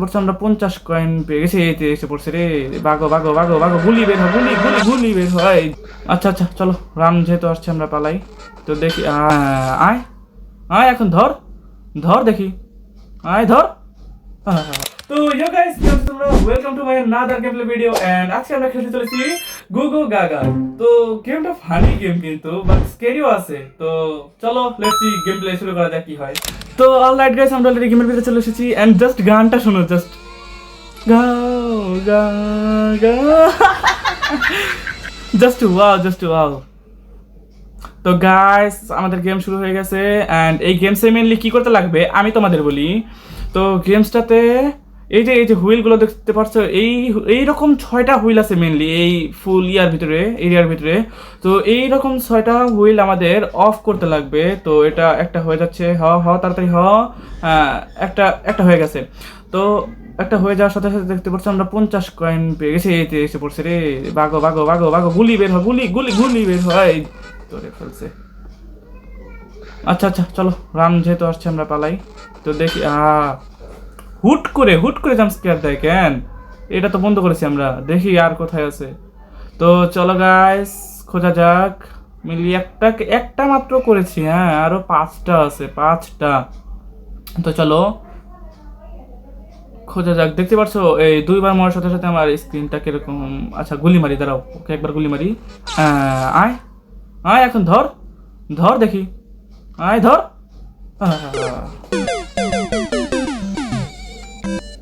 বলছে আমরা 50 কয়েন পেয়ে গেছি, এতে এসে পড়ছে রে। ভাগো ভাগো ভাগো ভাগো, গুলি বের হয়, গুলি গুলি গুলি বের হয়। আচ্ছা আচ্ছা চলো, রাম যেহেতু আসছে আমরা পালাই। তো দেখি আয় আয়, এখন ধর ধর দেখি, আয় ধর। তো ইয়ো গাইস, তোমরা welcome to my another game play video. And আজকে আমরা খেলতে চলেছি গুগু গাগা। তো গেমটা ফানি গেম কিন্তু বাট স্ক্যারিও আছে। তো চলো লেটস সি গেম প্লে শুরু করা যাক কি হয়। তো অলরাইট গাইস, আমরা অলরেডি গেমের ভিতরে চলে এসেছি। এন্ড জাস্ট গানটা শুনো, জাস্ট গাও গা গা, জাস্ট ওয়াও, জাস্ট ওয়াও। তো গাইস, আমাদের গেম শুরু হয়ে গেছে। অ্যান্ড এই গেমসে মেনলি কী করতে লাগবে আমি তোমাদের বলি। তো গেমসটাতে এই যে হুইলগুলো দেখতে পাচ্ছ, এইরকম 6টা হুইল আছে মেনলি এই ফুল এরিয়ার ভিতরে। তো এইরকম 6টা হুইল আমাদের অফ করতে লাগবে। তো এটা একটা হয়ে যাচ্ছে, তাড়াতাড়ি একটা একটা হয়ে গেছে। তো একটা হয়ে যাওয়ার সাথে সাথে দেখতে পাচ্ছ আমরা 50 কয়েন পেয়ে গেছি, এতে এসে পড়ছে রে। ভাগো ভাগো ভাগো ভাগো, গুলি বের হয়, গুলি গুলি গুলি বের হয়। ধরে ফেলছে। আচ্ছা আচ্ছা চলো, রাম যেহেতু আসছে আমরা পালাই। তো দেখি হুট করে জাম্প স্কেয়ার দেয় কেন? এটা তো বন্ধ করেছি আমরা, দেখি আর কোথায় আছে। তো চলো গাইস, খোঁজা যাক। মিলি একটা মাত্র করেছি, হ্যাঁ আরো 5টা আছে, 5টা। তো চলো খোঁজা যাক। দেখতে পাচ্ছ এই 2বার মারার সাথে সাথে আমার স্ক্রিনটা কিরকম। আচ্ছা গুলি মারি, দাঁড়াও, ওকে একবার গুলি মারি। আয় আয়, এখন ধর ধর দেখি, আয় ধর।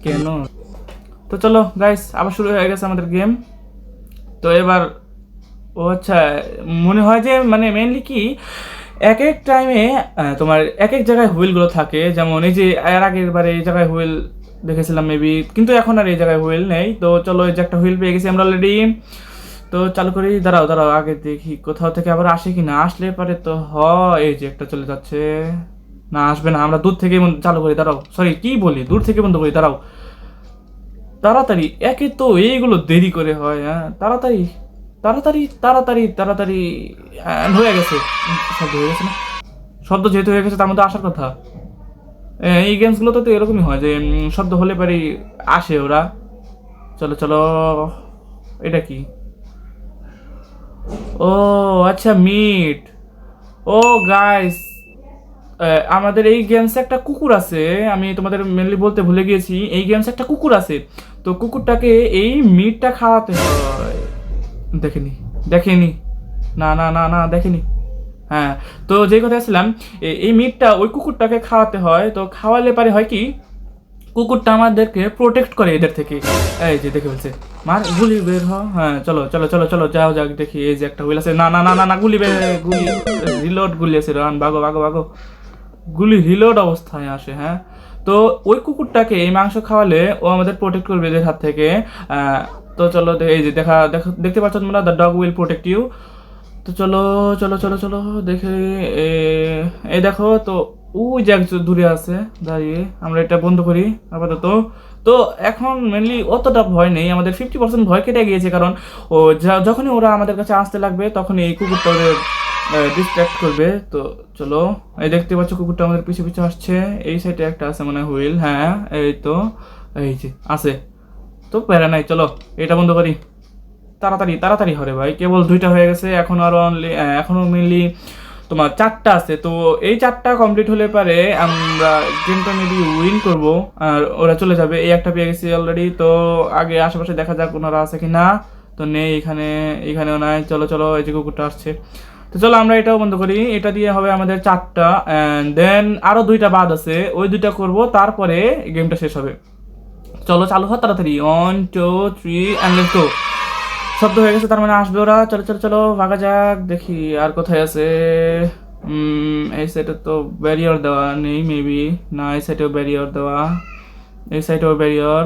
কেন? তো চলো গাইস, আবার শুরু হয়ে গেছে আমাদের গেম। তো এবার ও আচ্ছা, মনে হয় যে মানে মেনলি কি এক এক টাইমে তোমার এক এক জায়গায় হুইলগুলো থাকে। যেমন এই যে এর আগের বারে এই জায়গায় হুইল দেখেছিলাম মেবি, কিন্তু এখন আর এই জায়গায় হুইল নেই। তো চলো, এই যে একটা হুইল পেয়ে গেছি আমরা অলরেডি। তো চালু করি, দাঁড়াও দাঁড়াও, আগে দেখি কোথাও থেকে আবার আসে কি না। আসলে পারে তো এই যে একটা চলে যাচ্ছে। না আসবে না, আমরা দূর থেকে চালু করি, দাঁড়াও, সরি কি বলি, দূর থেকে বন্ধ করি, দাঁড়াও। তাড়াতাড়ি, একে তো এইগুলো দেরি করে হয়, হ্যাঁ তাড়াতাড়ি তাড়াতাড়ি তাড়াতাড়ি তাড়াতাড়ি। হয়ে গেছে, শব্দ হয়ে গেছে না? শব্দ যেহেতু হয়ে গেছে তার মধ্যে আসার কথা। এই গেমসগুলোতে তো এরকমই হয় যে শব্দ হলে পারি আসে ওরা। চলো চলো, এটা কি? ও আচ্ছা, মিট। ও গাইস, আমাদের এই গেমসে একটা কুকুর আছে। আমি তোমাদের মেনলি বলতে ভুলে গিয়েছি, এই গেমসে একটা কুকুর আছে। তো কুকুরটাকে এই মিটটা খাওয়াতে হয়। দেখেনি, দেখেনি, না না না না দেখেনি। হ্যাঁ, তো যে কথা ছিলাম, এই মিটটা ওই কুকুরটাকে খাওয়াতে হয়। তো খাওয়ালে পারে হয় কি, কুকুরটা আমাদেরকে প্রোটেক্ট করে এদের থেকে। এই যে দেখে বলছে মার, গুলি বের হ। হ্যাঁ চলো চলো চলো চলো, যাও যাক দেখি। এই যে একটা হুইল আছে, না না না না না, গুলি বের, গুলি রিলোড, গুলি আছে, রান, ভাগো ভাগো ভাগো। গুলি রিলোড অবস্থায় আসে, হ্যাঁ। তো ওই কুকুরটাকে এই মাংস খাওয়ালে ও আমাদের প্রোটেক্ট করবে এদের হাত থেকে। তো চলো, এই যে দেখতে পাচ্ছ তোমরা, the dog will protect you. তো চলো চলো চলো চলো দেখে, এই দেখো তো, ওই যে একজন দূরে আছে দাঁড়িয়ে। আমরা এটা বন্ধ করি আপাতত। তো এখন মেনলি অতটা ভয় নেই, আমাদের 50% ভয় কেটে গিয়েছে। কারণ যখনই ওরা আমাদের কাছে আসতে লাগবে তখনই এই কুকুরটা ওদের ডিস্ট্র্যাক্ট করবে। তো চলো, এই দেখতে পাচ্ছ কুকুরটা আমাদের পিছু পিছু আসছে। এই সাইডে একটা আছে মানে হুইল, হ্যাঁ এই তো, এই যে আছে। তো প্যারা নাই, চলো এটা বন্ধ করি। তাড়াতাড়ি তাড়াতাড়ি হরে ভাই, কেবল 2টা হয়ে গেছে, এখন আরো অনলি এখনো মেনলি তোমার 4টা আছে। তো এই 4টা কমপ্লিট হলে পারে আমরা গেমটা মেবি উইন করব আর ওরা চলে যাবে। এই একটা পেয়ে গেছি অলরেডি। তো আগে আশেপাশে দেখা যাক ওনারা আছে কি না। তো নেই, এখানেও নাই। চলো চলো, এই যে কুকুরটা আসছে। তো চলো আমরা এটাও বন্ধ করি, এটা দিয়ে হবে আমাদের 4টা। অ্যান্ড দেন আরো 2টা বাদ আছে, ওই 2টা করব, তারপরে গেমটা শেষ হবে। চলো চালু হয় তাড়াতাড়ি, 1 2 3 অ্যান্ড লেটস গো। শব্দ হয়ে গেছে, তার মানে আসবে ওরা। চলো চলো চলো, ভাগা যাক। দেখি আর কোথায় আছে। এই সাইডে তো ব্যারিয়ার দেওয়া নেই মেবি, না এই সাইডেও ব্যারিয়ার দেওয়া, এই সাইডেও ব্যারিয়ার,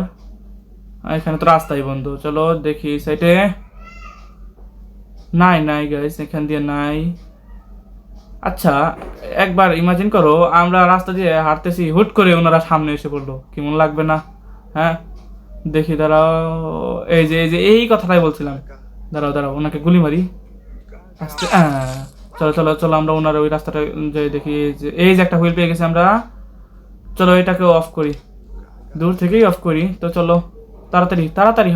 এখানে তো রাস্তাই বন্ধ। চলো দেখি এই সাইডে, নাই নাই গাইস, এখান দিয়ে নাই। আচ্ছা একবার ইমাজিন করো, আমরা রাস্তা দিয়ে হাঁটতেছি, হুট করে ওনারা সামনে এসে পড়লো, কেমন লাগবে না? হ্যাঁ দেখি, দাঁড়াও, এই যে এই কথাটাই বলছিলাম। দাঁড়াও দাঁড়াও, ওনাকে গুলি মারি আস্তে। চলো চলো চলো, আমরা ওনার ওই রাস্তাটা যাই দেখি। এই যে একটা হুইল পেয়ে গেছি আমরা। চলো এটাকে অফ করি। দূর থেকেই অফ করি। তো চলো তাড়াতাড়ি তাড়াতাড়ি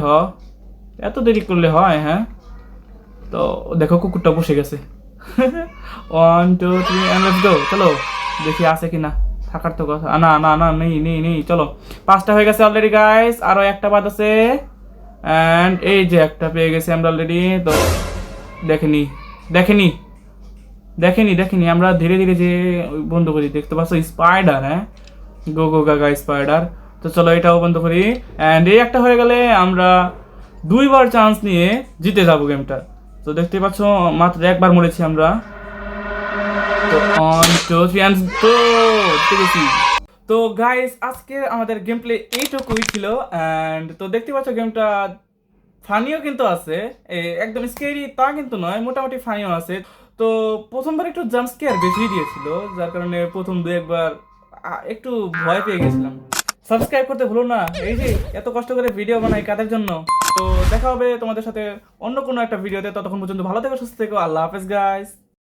এত দেরি করলে হয়? হ্যাঁ, তো দেখো কুকুরটা বসে গেছে। 1 2 3 এন্ড লেটস গো। চলো দেখি আছে কিনা, থাকার তো কথা। না না না, নেই নেই নেই। চলো 5টা হয়ে গেছে অলরেডি গাইস, আরো একটা বাদ আছে। এন্ড এই যে একটা পেয়ে গেছি আমরা অলরেডি। তো দেখেনি দেখেনি দেখেনি দেখেনি, আমরা ধীরে ধীরে যে বন্ধ করি। দেখতে পাচ্ছ স্পাইডার? হ্যাঁ, গো গো গাগা স্পাইডার। তো চলো এটাও বন্ধ করি। অ্যান্ড এই একটা হয়ে গেলে আমরা 2বার চান্স নিয়ে জিতে যাবো গেমটা। তো দেখতে পাচ্ছ মাত্র একবার মরেছি আমরা। তো 1 2 3 অ্যান্ড গো, জিতে গেছি। তো গাইস আজকে আমাদের গেম প্লে এইটুকুই ছিল। অ্যান্ড তো দেখতে পাচ্ছ গেমটা ফানিও কিন্তু আছে, একদম স্কেরি তা কিন্তু নয়, মোটামুটি ফানিও আছে। তো প্রথমবার একটু জাম্প স্কেয়ার বেশি দিয়েছিল, যার কারণে প্রথম দু একবার একটু ভয় পেয়ে গেছিলাম। সাবস্ক্রাইব করতে ভুলো না, এই যে এত কষ্ট করে ভিডিও বানাই কাদের জন্য। তো দেখা হবে তোমাদের সাথে অন্য কোনো একটা ভিডিওতে, ততক্ষণ পর্যন্ত ভালো থেকো, সুস্থ থেকো, আল্লাহ হাফেজ গাইস।